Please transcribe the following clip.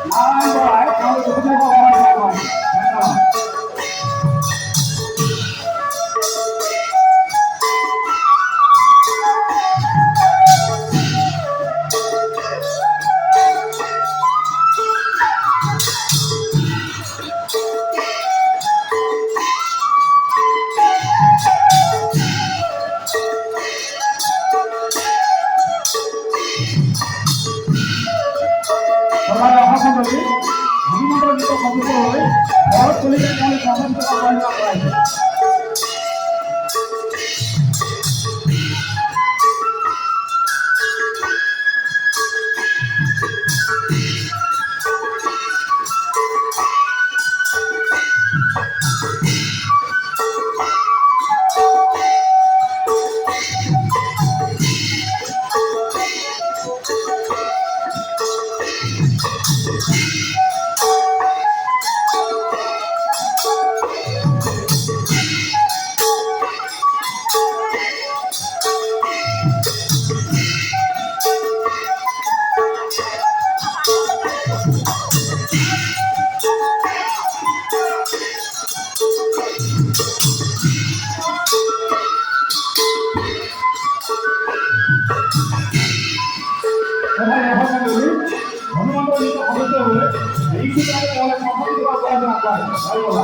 নারায়ণ রায় তাহলে কোথায় পাওয়া ধন্যবাদ। সবাই আহ্বান করি হনুমান নিত কবিত হয়ে ভরত কলিকার কালে সমস্ত বর্ণনা করা সবাই আহ্বান করি হনুমান নিত কবিত হয়ে এই সুতারে কালে সমস্ত বর্ণনা করা ভাই বলা